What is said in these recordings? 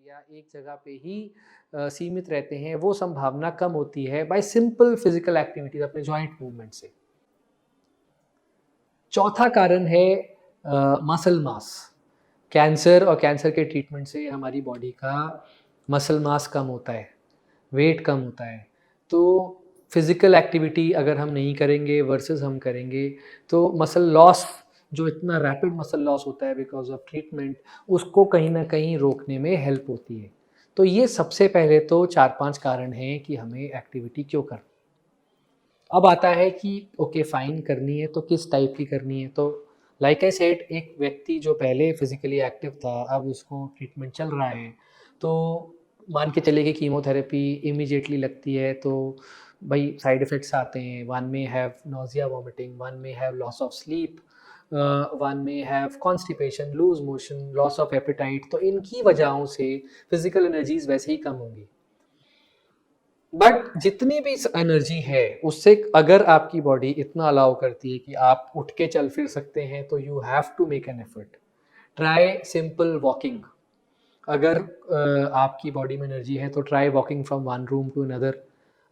या एक जगह पे ही सीमित रहते हैं, वो संभावना कम होती है बाय सिंपल फिजिकल एक्टिविटीज, अपने जॉइंट मूवमेंट से। चौथा कारण है मसल मास। कैंसर और कैंसर के ट्रीटमेंट से हमारी बॉडी का मसल मास कम होता है, वेट कम होता है। तो फिजिकल एक्टिविटी अगर हम नहीं करेंगे वर्सेस हम करेंगे, तो मसल लॉस, जो इतना रैपिड मसल लॉस होता है बिकॉज ऑफ ट्रीटमेंट, उसको कहीं ना कहीं रोकने में हेल्प होती है। तो ये सबसे पहले तो 4-5 कारण हैं कि हमें एक्टिविटी क्यों करनी। अब आता है कि ओके फाइन, करनी है तो किस टाइप की करनी है। तो लाइक आई सेड, एक व्यक्ति जो पहले फिजिकली एक्टिव था, अब उसको ट्रीटमेंट चल रहा है, तो मान के चलिए कि कीमोथेरेपी इमीडिएटली लगती है, तो भाई साइड इफ़ेक्ट्स आते हैं। One may have nausea vomiting, one may have loss of sleep, one may have constipation, loose motion, loss of appetite. तो इनकी वजहों से फिजिकल एनर्जीज वैसे ही कम होंगी, बट जितनी भी एनर्जी है उससे अगर आपकी बॉडी इतना अलाउ करती है कि आप उठ के चल फिर सकते हैं, तो you have to make an effort. Try simple walking. अगर आपकी बॉडी में एनर्जी है तो try walking from one room to another.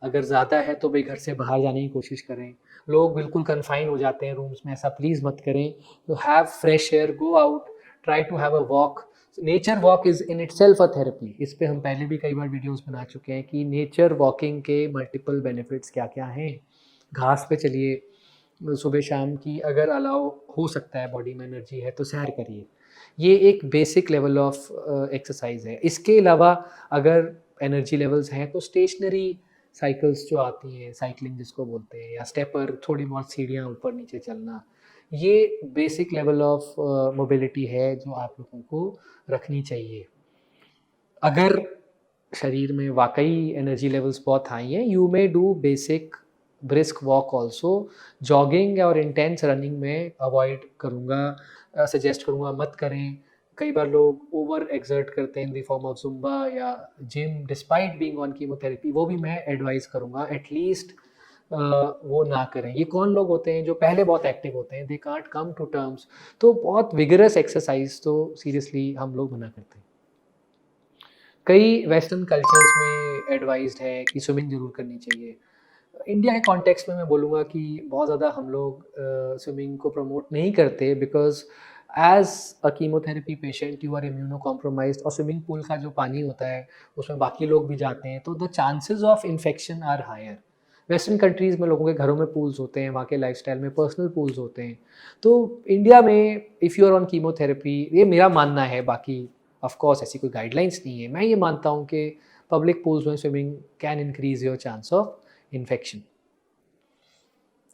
अगर ज़्यादा है तो भाई घर से बाहर जाने की कोशिश करें। लोग बिल्कुल कन्फाइन हो जाते हैं रूम्स में, ऐसा प्लीज़ मत करें। तो have fresh air, go out, try to have a walk. Nature walk is in itself a therapy. इस पे हम पहले भी कई बार वीडियोस बना चुके हैं कि नेचर वॉकिंग के मल्टीपल बेनिफिट्स क्या क्या हैं। घास पे चलिए सुबह शाम की, अगर अलाउ हो सकता है, बॉडी में एनर्जी है तो सैर करिए। ये एक बेसिक लेवल ऑफ एक्सरसाइज है। इसके अलावा अगर एनर्जी लेवल्स हैं तो स्टेशनरी साइकिल्स जो आती हैं, साइकिलिंग जिसको बोलते हैं, या स्टेपर, थोड़ी बहुत सीढ़ियाँ ऊपर नीचे चलना, ये बेसिक लेवल ऑफ मोबिलिटी है जो आप लोगों को रखनी चाहिए। अगर शरीर में वाकई एनर्जी लेवल्स बहुत हाई हैं, you may do basic brisk walk also. Jogging और इंटेंस रनिंग में अवॉइड करूँगा, सजेस्ट करूँगा मत करें। कई बार लोग ओवर एक्सर्ट करते हैं in the form of Zumba या gym despite being on chemotherapy, वो भी मैं एडवाइस करूँगा एटलीस्ट वो ना करें। ये कौन लोग होते हैं जो पहले बहुत एक्टिव होते हैं, they can't come to terms, तो बहुत विगरस एक्सरसाइज तो सीरियसली हम लोग मना करते हैं। कई वेस्टर्न कल्चर्स में एडवाइज्ड है कि स्विमिंग जरूर करनी चाहिए। इंडिया के कॉन्टेक्स्ट में मैं बोलूँगा कि बहुत ज़्यादा हम लोग स्विमिंग को प्रमोट नहीं करते, because as a chemotherapy patient you are immunocompromised, और स्विमिंग पूल का जो पानी होता है उसमें बाकी लोग भी जाते हैं, तो the chances of infection are higher. Western countries में लोगों के घरों में पूल्स होते हैं, वहाँ के लाइफस्टाइल में पर्सनल पूल्स होते हैं। तो इंडिया में if you are on chemotherapy, ये मेरा मानना है, बाकी ऑफ कोर्स ऐसी कोई गाइडलाइंस नहीं है, मैं ये मानता हूँ कि पब्लिक पूल्स में swimming can increase your chance of infection.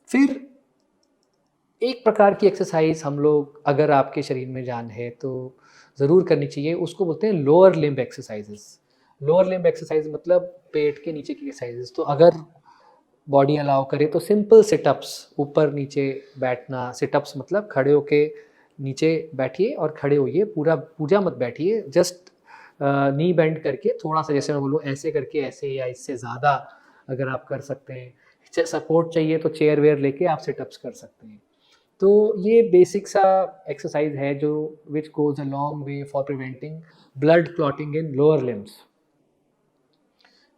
फिर एक प्रकार की एक्सरसाइज हम लोग, अगर आपके शरीर में जान है तो ज़रूर करनी चाहिए, उसको बोलते हैं lower limb exercises. Lower limb exercise मतलब पेट के नीचे की एक्सरसाइजेस। तो अगर बॉडी अलाउ करे तो सिंपल सिटअप्स, ऊपर नीचे बैठना। सिटअप्स मतलब खड़े होके नीचे बैठिए और खड़े होइए, पूरा पूजा मत बैठिए, जस्ट नी बेंड करके थोड़ा सा, जैसे मैं बोलूँ ऐसे करके, ऐसे या इससे ज़्यादा अगर आप कर सकते हैं। सपोर्ट चाहिए तो चेयर वेयर लेके आप सिटअप्स कर सकते हैं। तो ये बेसिक सा एक्सरसाइज है जो which goes a long way for preventing blood clotting in lower limbs.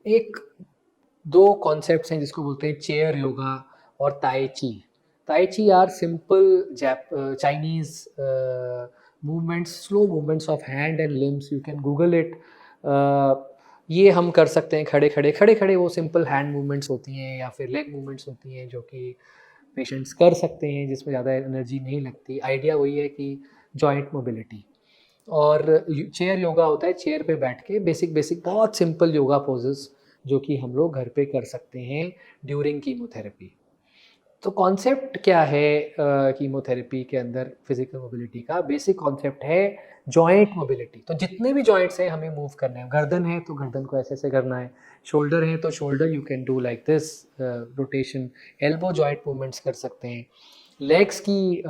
एक दो कॉन्सेप्ट्स हैं जिसको बोलते हैं चेयर योगा और ताई chi. Tai chi are simple Chinese movements, slow movements of hand and limbs, you can Google it. ये हम कर सकते हैं खड़े खड़े खड़े खड़े, वो सिंपल हैंड मूवमेंट्स होती हैं या फिर लेग मूवमेंट्स होती हैं जो कि पेशेंट्स कर सकते हैं, जिसमें ज़्यादा एनर्जी नहीं लगती। आइडिया वही है कि जॉइंट मोबिलिटी। और चेयर योगा होता है चेयर पे बैठ के बेसिक बेसिक बहुत सिंपल योगा पोजेस जो कि हम लोग घर पे कर सकते हैं ड्यूरिंग कीमोथेरेपी। तो कॉन्सेप्ट क्या है कीमोथेरेपी के अंदर फिजिकल मोबिलिटी का? बेसिक कॉन्सेप्ट है जॉइंट मोबिलिटी। तो जितने भी जॉइंट्स हैं हमें मूव करने हैं। गर्दन है तो गर्दन को ऐसे ऐसे करना है, शोल्डर है तो shoulder you can do like this rotation, elbow joint movements कर सकते हैं। लेग्स की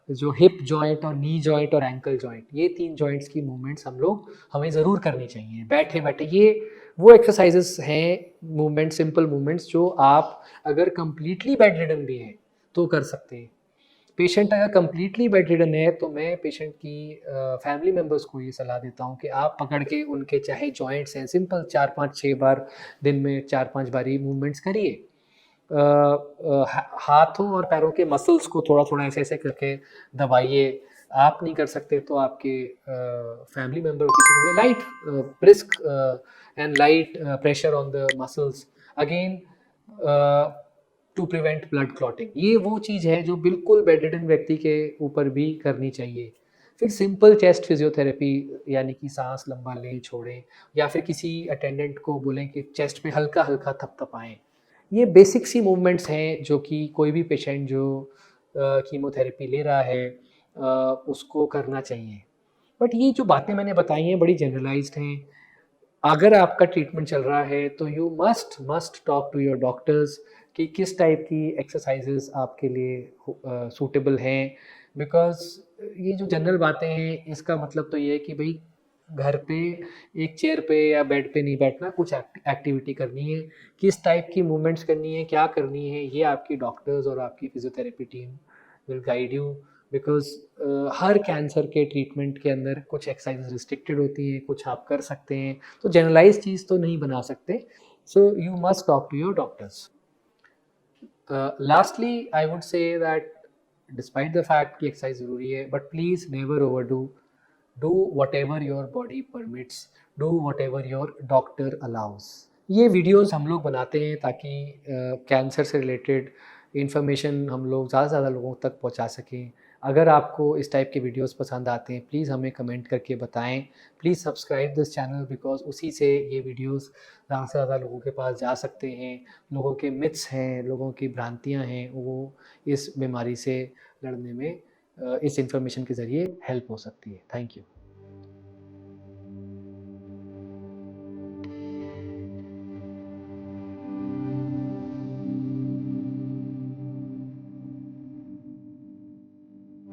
जो हिप जॉइंट और नी जॉइंट और एंकल जॉइंट, ये 3 जॉइंट्स की मूवमेंट्स हमें ज़रूर करनी चाहिए बैठे बैठे। ये वो एक्सरसाइजेस हैं, मूवमेंट, सिंपल मूवमेंट्स जो आप अगर कंप्लीटली बेड रिडन भी हैं तो कर सकते हैं। पेशेंट अगर कम्प्लीटली बेड रिडन है तो मैं पेशेंट की फैमिली मेम्बर्स को ये सलाह देता हूँ कि आप पकड़ के उनके चाहे जॉइंट्स हैं सिंपल 4-5-6 बार दिन में 4-5 बारी मूवमेंट्स करिए। हाथों और पैरों के मसल्स को थोड़ा थोड़ा ऐसे ऐसे करके दबाइए। आप नहीं कर सकते तो आपके फैमिली मेम्बर किसी को light brisk and light pressure on the muscles again to prevent blood clotting. ये वो चीज़ है जो बिल्कुल बेड रिडन व्यक्ति के ऊपर भी करनी चाहिए। फिर सिंपल चेस्ट फिजियोथेरेपी यानी कि सांस लंबा लें छोड़ें, या फिर किसी अटेंडेंट को बोलें कि चेस्ट पे हल्का हल्का थपथपाएं। ये बेसिक सी मूवमेंट्स हैं जो कि कोई भी पेशेंट जो कीमोथेरेपी ले रहा है उसको करना चाहिए। बट ये जो बातें मैंने बताई हैं बड़ी जनरलाइज्ड हैं। अगर आपका ट्रीटमेंट चल रहा है तो you must must talk to your doctors कि किस टाइप की एक्सरसाइजेस आपके लिए सूटेबल हैं। बिकॉज ये जो जनरल बातें हैं इसका मतलब तो ये है कि भाई घर पे एक चेयर पे या बेड पे नहीं बैठना, कुछ एक्टिविटी करनी है, किस टाइप की मूवमेंट्स करनी है, क्या करनी है, ये आपकी डॉक्टर्स और आपकी physiotherapy team will guide you. Because her cancer के ट्रीटमेंट के अंदर कुछ एक्सरसाइज रिस्ट्रिक्टेड होती हैं, कुछ आप कर सकते हैं, तो जनरलाइज चीज़ तो नहीं बना सकते। So you must talk to your doctors. Lastly, I would say that despite the fact कि एक्सरसाइज ज़रूरी है, but please never overdo. Do whatever your body permits. Do whatever your doctor allows. ये videos हम लोग बनाते हैं ताकि cancer से रिलेटेड इंफॉर्मेशन हम लोग ज़्यादा से ज़्यादा लोगों तक पहुंचा सकें। अगर आपको इस टाइप के वीडियोस पसंद आते हैं प्लीज़ हमें कमेंट करके बताएं। Please subscribe this channel because उसी से ये वीडियोस ज़्यादा से ज़्यादा लोगों के पास जा सकते हैं। लोगों के मिथ्स हैं, लोगों की भ्रांतियाँ हैं, वो इस बीमारी से लड़ने में इस इंफॉर्मेशन के ज़रिए हेल्प हो सकती है। Thank you.